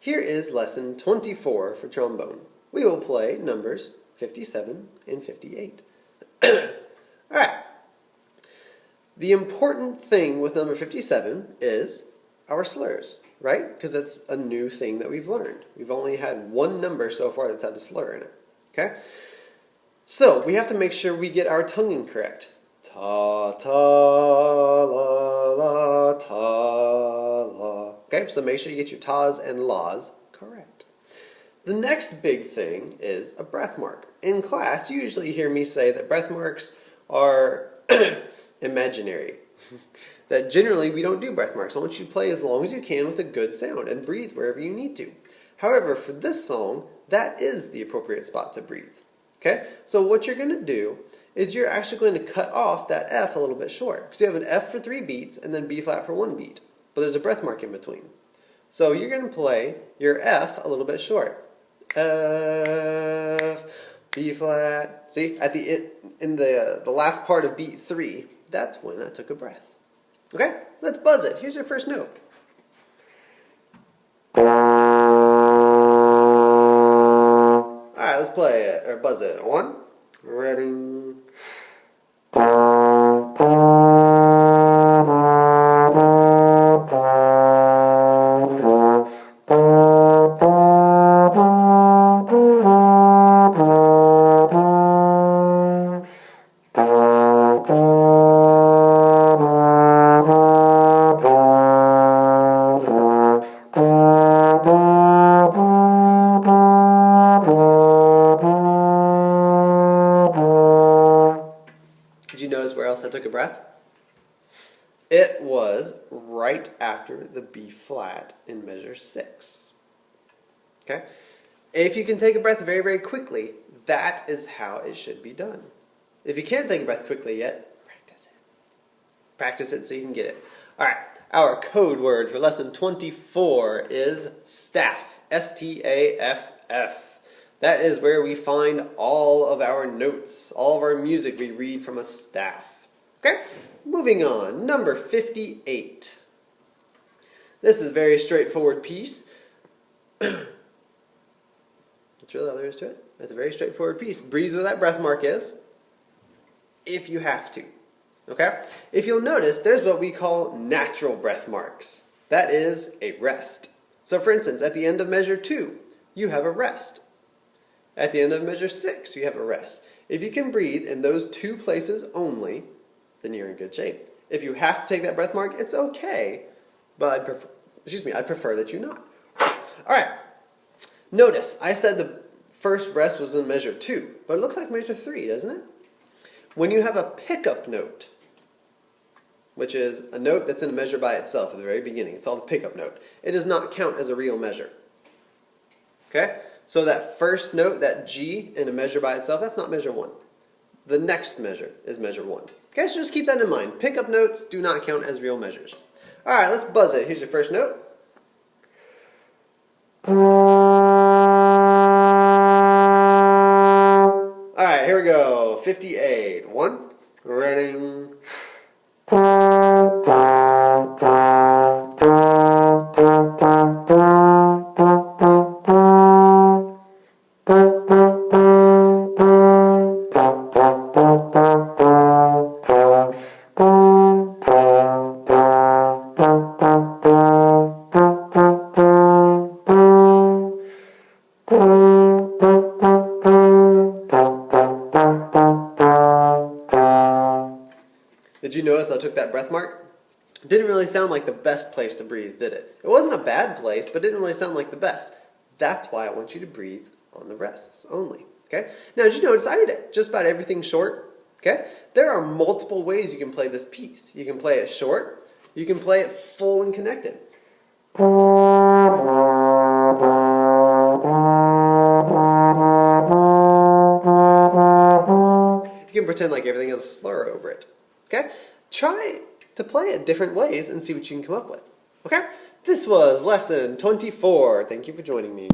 Here is lesson 24 for trombone. We will play numbers 57 and 58. Alright. The important thing with number 57 is our slurs, right? Because it's a new thing that we've learned. We've only had one number so far that's had a slur in it. Okay? So we have to make sure we get our tonguing correct. Ta, ta, la, la, ta, la. Okay, so make sure you get your tas and las correct. The next big thing is a breath mark. In class, you usually hear me say that breath marks are imaginary. That generally we don't do breath marks. I want you to play as long as you can with a good sound and breathe wherever you need to. However, for this song, that is the appropriate spot to breathe. Okay? So what you're going to do is you're actually going to cut off that F a little bit short. Because you have an F for 3 beats and then B flat for 1 beat. But there's a breath mark in between. So you're going to play your F a little bit short. F, B flat. See, at the in the last part of beat 3, that's when I took a breath. Okay, let's buzz it. Here's your first note. Alright, let's play it, or buzz it. 1, ready. Did you notice where else I took a breath? It was right after the B flat in measure 6. Okay? If you can take a breath very, very quickly, that is how it should be done. If you can't take a breath quickly yet, practice it. Practice it so you can get it. Alright, our code word for lesson 24 is staff. S-T-A-F-F. That is where we find all of our notes, all of our music we read from a staff. Okay? Moving on, number 58. This is a very straightforward piece. That's really all there is to it. It's a very straightforward piece. Breathe where that breath mark is, if you have to. Okay? If you'll notice, there's what we call natural breath marks. That is a rest. So for instance, at the end of measure 2, you have a rest. At the end of measure 6, you have a rest. If you can breathe in those 2 places only, then you're in good shape. If you have to take that breath mark, it's okay, but I'd prefer that you not. Alright, notice, I said the first rest was in measure 2, but it looks like measure 3, doesn't it? When you have a pickup note, which is a note that's in a measure by itself at the very beginning, it's called a pickup note, it does not count as a real measure. Okay? So that first note, that G in a measure by itself, that's not measure 1. The next measure is measure 1. Okay, so just keep that in mind. Pickup notes do not count as real measures. Alright, let's buzz it. Here's your first note. Alright, here we go. 58. 1. Ready. Did you notice I took that breath mark? It didn't really sound like the best place to breathe, did it? It wasn't a bad place, but it didn't really sound like the best. That's why I want you to breathe on the rests only. Okay? Now, did you notice I did just about everything short? Okay? There are multiple ways you can play this piece. You can play it short. You can play it full and connected. You can pretend like everything has a slur over it. Okay? Try to play it different ways and see what you can come up with. Okay? This was lesson 24. Thank you for joining me.